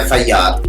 FIR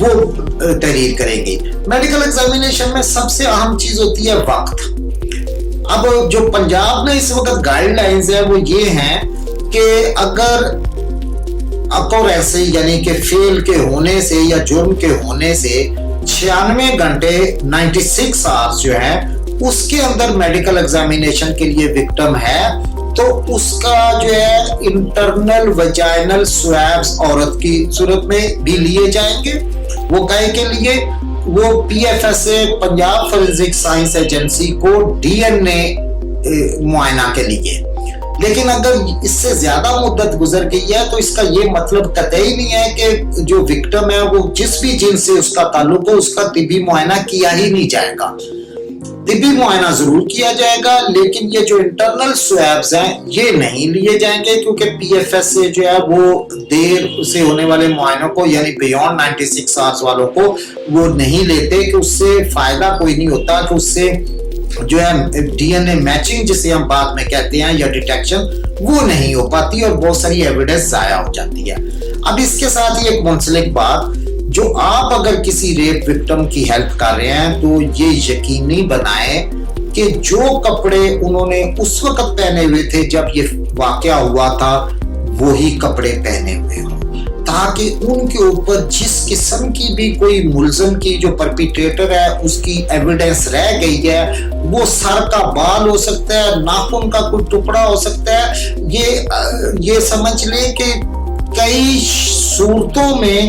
وہ تحریر کریں گے۔ میڈیکل ایگزامینیشن میں سب سے اہم چیز ہوتی ہے وقت۔ اب جو پنجاب میں اس وقت گائیڈ لائنز ہے وہ یہ ہیں کہ اگر اکوریسی یعنی کہ فیل کے ہونے سے یا جرم کے ہونے سے 96 گھنٹے 96 آورز جو ہے اس کے اندر میڈیکل ایگزامینیشن کے لیے وکٹم ہے تو اس کا جو ہے انٹرنل ویجائنل سویبز عورت کی صورت میں بھی لیے جائیں گے۔ وہ کہے کے لیے وہ P F S A Punjab forensic science agency کو ڈی این اے معائنہ کے لیے۔ لیکن اگر اس سے زیادہ مدت گزر گئی ہے تو اس کا یہ مطلب قطعی نہیں ہے کہ جو وکٹم ہے وہ جس بھی جنس سے اس کا تعلق ہو اس کا طبی معائنہ کیا ہی نہیں جائے گا۔ طبی معائنہ ضرور کیا جائے گا لیکن یہ جو انٹرنل سویبز ہیں یہ نہیں لیے جائیں گے کیونکہ پی ایف ایس سے جو ہے وہ دیر سے ہونے والے معائنوں کو یعنی بیونڈ 96 آورز والوں کو وہ نہیں لیتے کہ اس سے فائدہ کوئی نہیں ہوتا کہ اس سے جو ہے ڈی این اے میچنگ جسے ہم بعد میں کہتے ہیں یا ڈیٹیکشن وہ نہیں ہو پاتی اور بہت ساری ایویڈنس ضائع ہو جاتی ہے۔ اب اس کے ساتھ ہی ایک منسلک بات، جو آپ اگر کسی ریپ وکٹم کی ہیلپ کر رہے ہیں تو یہ یقینی بنائیں کہ جو کپڑے انہوں نے اس وقت پہنے ہوئے تھے جب یہ واقعہ ہوا تھا وہی کپڑے پہنے ہوئے ہوں تاکہ ان کے اوپر جس قسم کی بھی کوئی ملزم کی جو پرپیٹریٹر ہے اس کی ایویڈنس رہ گئی ہے وہ سر کا بال ہو سکتا ہے، ناخن کا کوئی ٹکڑا ہو سکتا ہے، یہ سمجھ لیں کہ کئی صورتوں میں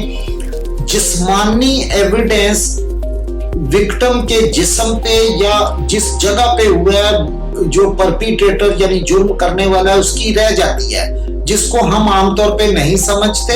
جسمانی ایویڈنس وکٹم کے جسم پہ یا جس جگہ پہ ہوا ہے جو پرپیٹریٹر یعنی جرم کرنے والا ہے اس کی رہ جاتی ہے جس کو ہم عام طور پہ نہیں سمجھتے،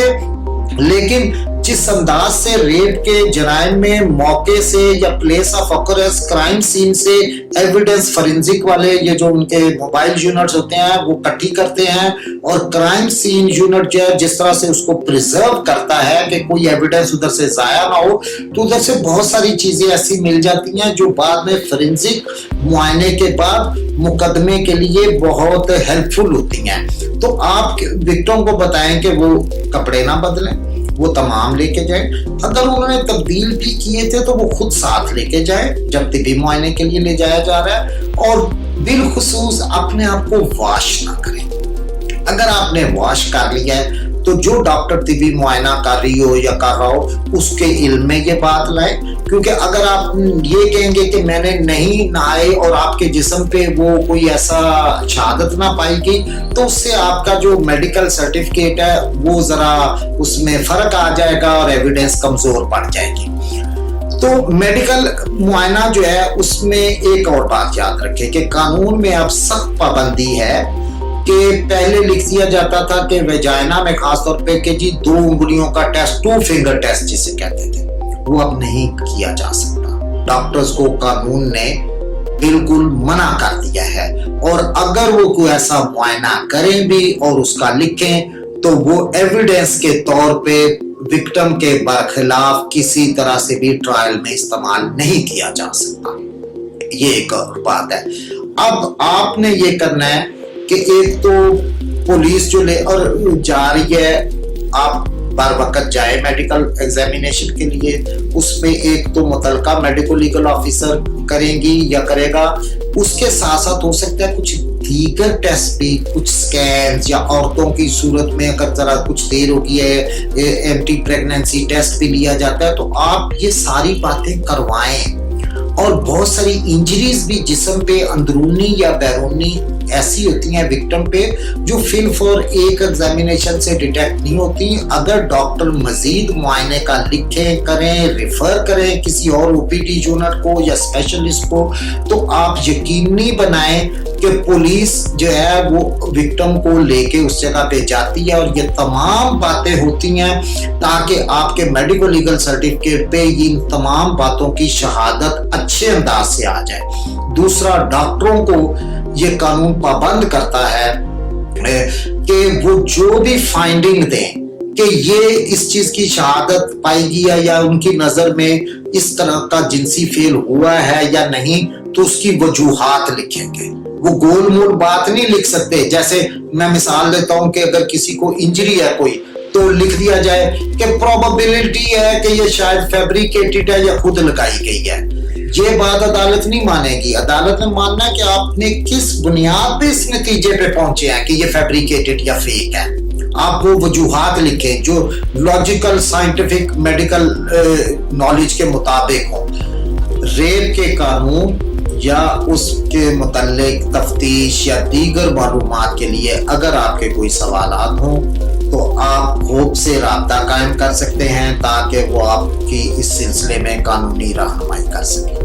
لیکن جس انداز سے ریپ کے جرائم میں موقع سے یا پلیس آف اکورنس کرائم سین سے ایویڈنس فورینزک والے یہ جو ان کے موبائل یونٹس ہوتے ہیں وہ کٹھی کرتے ہیں اور کرائم سین یونٹ جو ہے جس طرح سے اس کو پریزرو کرتا ہے کہ کوئی ایویڈنس ادھر سے ضائع نہ ہو تو ادھر سے بہت ساری چیزیں ایسی مل جاتی ہیں جو بعد میں فورینزک معائنے کے بعد مقدمے کے لیے بہت ہیلپ فل ہوتی ہیں۔ تو آپ وکٹم کو بتائیں کہ وہ کپڑے نہ بدلیں، وہ تمام لے کے جائیں، اگر انہوں نے تبدیل بھی کیے تھے تو وہ خود ساتھ لے کے جائیں جب طبی معائنے کے لیے لے جایا جا رہا ہے، اور بالخصوص اپنے آپ کو واش نہ کریں۔ اگر آپ نے واش کر لیا ہے تو جو ڈاکٹر طبی معائنہ کر رہی ہو یا کر رہا ہو اس کے علم میں یہ بات لائیں، کیونکہ اگر آپ یہ کہیں گے کہ میں نے نہیں نہائے اور آپ کے جسم پہ وہ کوئی ایسا شہادت نہ پائی گئی تو اس سے آپ کا جو میڈیکل سرٹیفکیٹ ہے وہ ذرا اس میں فرق آ جائے گا اور ایویڈنس کمزور پڑ جائے گی۔ تو میڈیکل معائنہ جو ہے اس میں ایک اور بات یاد رکھیں کہ قانون میں اب سخت پابندی ہے کہ پہلے لکھ دیا جاتا تھا کہ ویجائنا میں خاص طور پہ کہ جی 2 انگلیوں کا ٹیسٹ 2 فنگر ٹیسٹ جسے کہتے تھے وہ اب نہیں کیا جا سکتا۔ ڈاکٹرز کو قانون نے بالکل منع کر دیا ہے اور اگر وہ کوئی ایسا معائنہ کریں بھی اور اس کا لکھیں تو وہ ایویڈنس کے طور پہ وکٹم کے برخلاف کسی طرح سے بھی ٹرائل میں استعمال نہیں کیا جا سکتا۔ یہ ایک اور بات ہے۔ اب آپ نے یہ کرنا ہے کہ ایک تو پولیس جو لے اور جا رہی ہے آپ بار وقت جائے میڈیکل ایگزامینیشن کے لیے، اس میں ایک تو متعلقہ میڈیکل لیگل آفیسر کریں گی یا کرے گا، اس کے ساتھ ساتھ ہو سکتا ہے کچھ دیگر ٹیسٹ بھی، کچھ سکینز یا عورتوں کی صورت میں اگر ذرا کچھ دیر ہو گئی ہے اینٹی پریگننسی ٹیسٹ بھی لیا جاتا ہے تو آپ یہ ساری باتیں کروائیں۔ اور بہت ساری انجریز بھی جسم پہ اندرونی یا بیرونی ایسی ہوتی ہیں وکٹم پہ جو فل فور ایک ایگزامینیشن سے ڈیٹیکٹ نہیں ہوتی۔ اگر ڈاکٹر مزید معائنے کا لکھیں کریں ریفر کریں کسی اور او پی ڈی یونٹ کو یا اسپیشلسٹ کو تو آپ یقینی بنائیں کہ پولیس جو ہے وہ وکٹم کو لے کے اس جگہ پہ جاتی ہے اور یہ تمام باتیں ہوتی ہیں تاکہ آپ کے میڈیکل لیگل سرٹیفکیٹ پہ ان تمام باتوں کی شہادت اچھے انداز سے آ جائے۔ دوسرا، ڈاکٹروں کو یہ قانون پابند کرتا ہے کہ وہ جو بھی فائنڈنگ دیں کہ یہ اس چیز کی شہادت پائی گئی ہے یا ان کی نظر میں اس طرح کا جنسی فعل ہوا ہے یا نہیں تو اس کی وجوہات لکھیں گے۔ وہ گول مول بات نہیں لکھ سکتے۔ جیسے میں مثال دیتا ہوں کہ اگر کسی کو انجری ہے کوئی تو لکھ دیا جائے کہ پروبیبلٹی ہے کہ یہ شاید فیبریکیٹڈ ہے یا خود لگائی گئی ہے. یہ بات عدالت نہیں مانے گی. عدالت نے ماننا ہے کہ آپ نے کس بنیاد پہ اس نتیجے پہ پہنچے ہیں کہ یہ فیبریکیٹڈ یا فیک ہے. آپ وہ وجوہات لکھیں جو لاجیکل سائنٹیفک میڈیکل نالج کے مطابق ہوں. ریپ کے قانون یا اس کے متعلق تفتیش یا دیگر معلومات کے لیے اگر آپ کے کوئی سوالات ہوں تو آپ ہوپ سے رابطہ قائم کر سکتے ہیں تاکہ وہ آپ کی اس سلسلے میں قانونی رہنمائی کر سکیں.